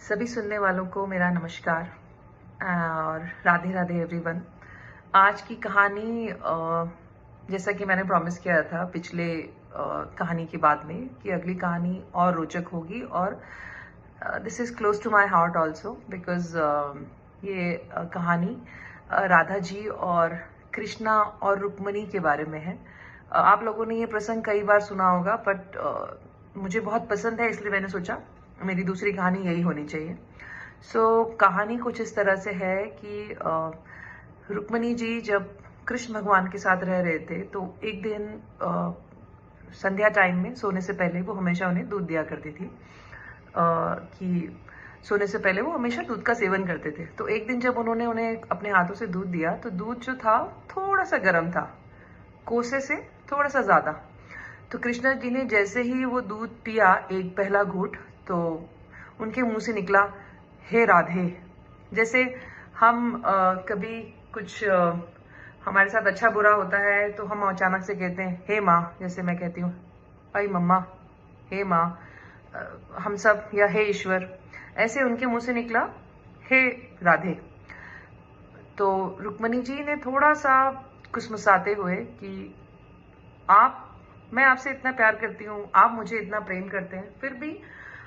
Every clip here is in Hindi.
सभी सुनने वालों को मेरा नमस्कार और राधे राधे एवरीवन। आज की कहानी जैसा कि मैंने प्रॉमिस किया था पिछले कहानी के बाद में कि अगली कहानी और रोचक होगी और this is close to my heart also because ये कहानी राधा जी और कृष्णा और रुक्मणी के बारे में है। आप लोगों ने ये प्रसंग कई बार सुना होगा बट मुझे बहुत पसंद है, इसलिए मैंने सोचा मेरी दूसरी कहानी यही होनी चाहिए। कहानी कुछ इस तरह से है कि रुक्मणी जी जब कृष्ण भगवान के साथ रह रहे थे तो एक दिन संध्या टाइम में सोने से पहले वो हमेशा उन्हें दूध दिया करती थी। कि सोने से पहले वो हमेशा दूध का सेवन करते थे। तो एक दिन जब उन्होंने उन्हें अपने हाथों से दूध दिया तो दूध जो था थोड़ा सा गर्म था, कोसे से थोड़ा सा ज्यादा। तो कृष्णा जी ने जैसे ही वो दूध पिया एक पहला घूंट तो उनके मुंह से निकला, हे राधे। जैसे हम कभी कुछ हमारे साथ अच्छा बुरा होता है तो हम अचानक से कहते हैं हे माँ, जैसे मैं कहती हूँ आई मम्मा, हे माँ, हम सब, या हे ईश्वर। ऐसे उनके मुंह से निकला हे राधे। तो रुक्मणी जी ने थोड़ा सा कुसमुसाते हुए कि मैं आपसे इतना प्यार करती हूँ, आप मुझे इतना प्रेम करते हैं, फिर भी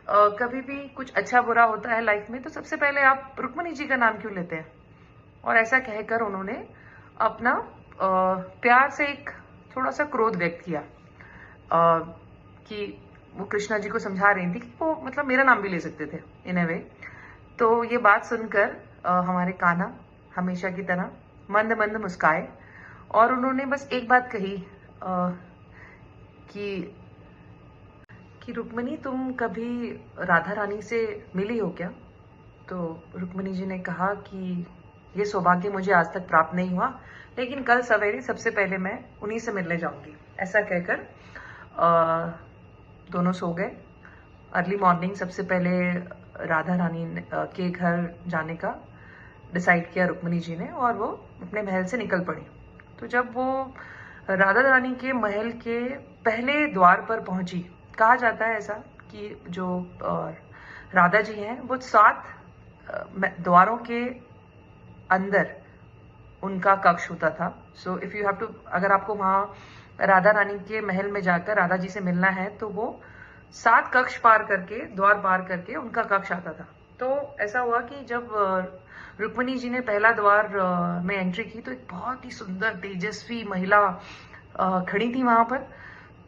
कभी भी कुछ अच्छा बुरा होता है लाइफ में तो सबसे पहले आप रुक्मणी जी का नाम क्यों लेते हैं। और ऐसा कहकर उन्होंने अपना प्यार से एक थोड़ा सा क्रोध व्यक्त किया कि वो कृष्णा जी को समझा रही थी कि वो मतलब मेरा नाम भी ले सकते थे इन ए वे। तो ये बात सुनकर हमारे कान्हा हमेशा की तरह मंद मंद मुस्काए और उन्होंने बस एक बात कही कि रुक्मणी तुम कभी राधा रानी से मिली हो क्या। तो रुक्मणी जी ने कहा कि ये सौभाग्य मुझे आज तक प्राप्त नहीं हुआ, लेकिन कल सवेरे सबसे पहले मैं उन्हीं से मिलने जाऊंगी। ऐसा कहकर दोनों सो गए। अर्ली मॉर्निंग सबसे पहले राधा रानी के घर जाने का डिसाइड किया रुक्मणी जी ने और वो अपने महल से निकल पड़ी। तो जब वो राधा रानी के महल के पहले द्वार पर पहुंची, कहा जाता है ऐसा कि जो राधा जी हैं वो 7 द्वारों के अंदर उनका कक्ष होता था। So if you have to, अगर आपको वहां राधा रानी के महल में जाकर राधा जी से मिलना है तो वो 7 कक्ष पार करके, द्वार पार करके उनका कक्ष आता था। तो ऐसा हुआ कि जब रुक्मणी जी ने पहला द्वार में एंट्री की तो एक बहुत ही सुंदर तेजस्वी महिला खड़ी थी वहां पर।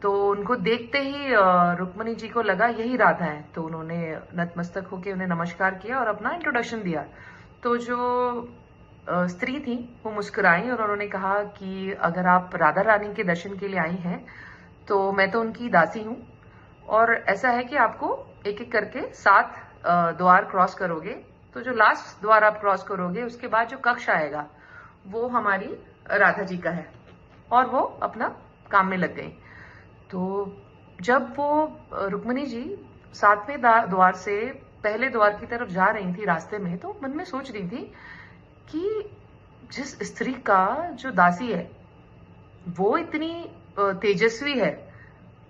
तो उनको देखते ही रुक्मणी जी को लगा यही राधा है। तो उन्होंने नतमस्तक होकर उन्हें नमस्कार किया और अपना इंट्रोडक्शन दिया। तो जो स्त्री थी वो मुस्कुराई और उन्होंने कहा कि अगर आप राधा रानी के दर्शन के लिए आई हैं तो मैं तो उनकी दासी हूँ और ऐसा है कि आपको एक एक करके 7 द्वार क्रॉस करोगे। तो जो लास्ट द्वार आप क्रॉस करोगे उसके बाद जो कक्ष आएगा वो हमारी राधा जी का है। और वो अपना काम में लग गई। तो जब वो रुक्मणी जी 7वें द्वार से पहले द्वार की तरफ जा रही थी रास्ते में, तो मन में सोच रही थी कि जिस स्त्री का जो दासी है वो इतनी तेजस्वी है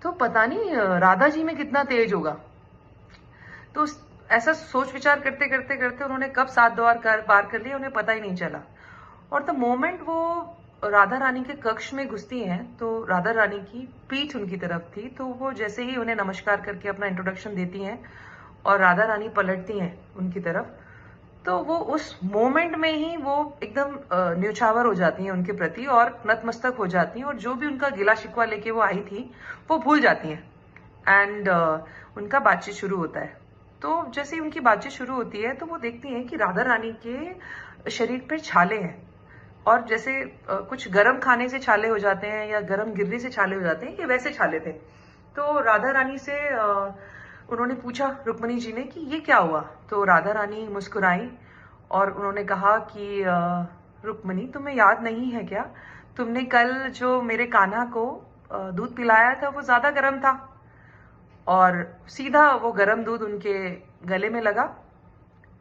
तो पता नहीं राधा जी में कितना तेज होगा। तो ऐसा सोच विचार करते करते करते उन्होंने कब 7 द्वार पार कर लिए उन्हें पता ही नहीं चला। और द मोमेंट वो राधा रानी के कक्ष में घुसती हैं तो राधा रानी की पीठ उनकी तरफ थी। तो वो जैसे ही उन्हें नमस्कार करके अपना इंट्रोडक्शन देती हैं और राधा रानी पलटती हैं उनकी तरफ, तो वो उस मोमेंट में ही वो एकदम न्यौछावर हो जाती हैं उनके प्रति और नतमस्तक हो जाती हैं और जो भी उनका गिला शिकवा लेके वो आई थी वो भूल जाती हैं। एंड उनका बातचीत शुरू होता है। तो जैसे ही उनकी बातचीत शुरू होती है तो वो देखती हैं कि राधा रानी के शरीर पर छाले हैं और जैसे कुछ गर्म खाने से छाले हो जाते हैं या गर्म गिरने से छाले हो जाते हैं, ये वैसे छाले थे। तो राधा रानी से उन्होंने पूछा रुक्मणी जी ने कि ये क्या हुआ। तो राधा रानी मुस्कुराई और उन्होंने कहा कि रुक्मणी तुम्हें याद नहीं है क्या, तुमने कल जो मेरे कान्हा को दूध पिलाया था वो ज्यादा गर्म था। और सीधा वो गर्म दूध उनके गले में लगा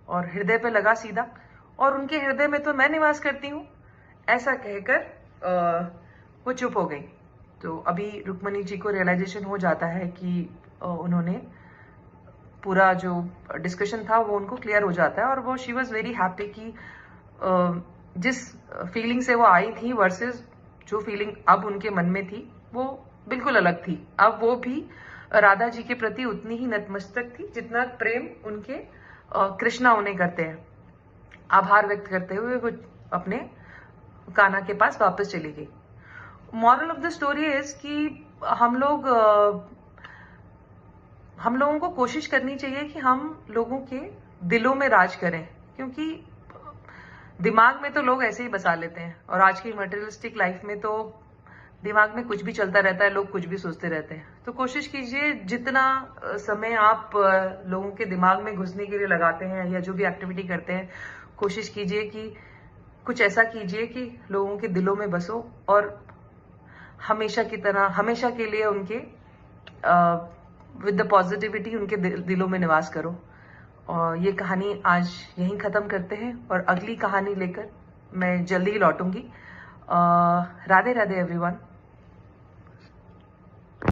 और हृदय पे लगा सीधा, और उनके हृदय में तो मैं निवास करती हूँ। ऐसा कहकर वो चुप हो गई। तो अभी रुक्मणी जी को रियलाइजेशन हो जाता है कि उन्होंने पूरा जो डिस्कशन था वो उनको क्लियर हो जाता है और वो शी वॉज वेरी हैप्पी कि जिस फीलिंग से वो आई थी वर्सेस जो फीलिंग अब उनके मन में थी वो बिल्कुल अलग थी। अब वो भी राधा जी के प्रति उतनी ही नतमस्तक थी जितना प्रेम उनके कृष्णा उन्हें करते हैं। आभार व्यक्त करते हुए वो अपने कान्हा के पास वापस चली गई। Moral of the story is कि हम लोगों को कोशिश करनी चाहिए कि हम लोगों के दिलों में राज करें, क्योंकि दिमाग में तो लोग ऐसे ही बसा लेते हैं और आज की मटेरियलिस्टिक लाइफ में तो दिमाग में कुछ भी चलता रहता है, लोग कुछ भी सोचते रहते हैं। तो कोशिश कीजिए जितना समय आप लोगों के दिमाग में घुसने के लिए लगाते हैं या जो भी एक्टिविटी करते हैं, कोशिश कीजिए कि कुछ ऐसा कीजिए कि लोगों के दिलों में बसो और हमेशा की तरह हमेशा के लिए उनके विद द पॉजिटिविटी उनके दिलों में निवास करो। और ये कहानी आज यहीं ख़त्म करते हैं और अगली कहानी लेकर मैं जल्दी ही लौटूंगी। राधे राधे एवरीवन।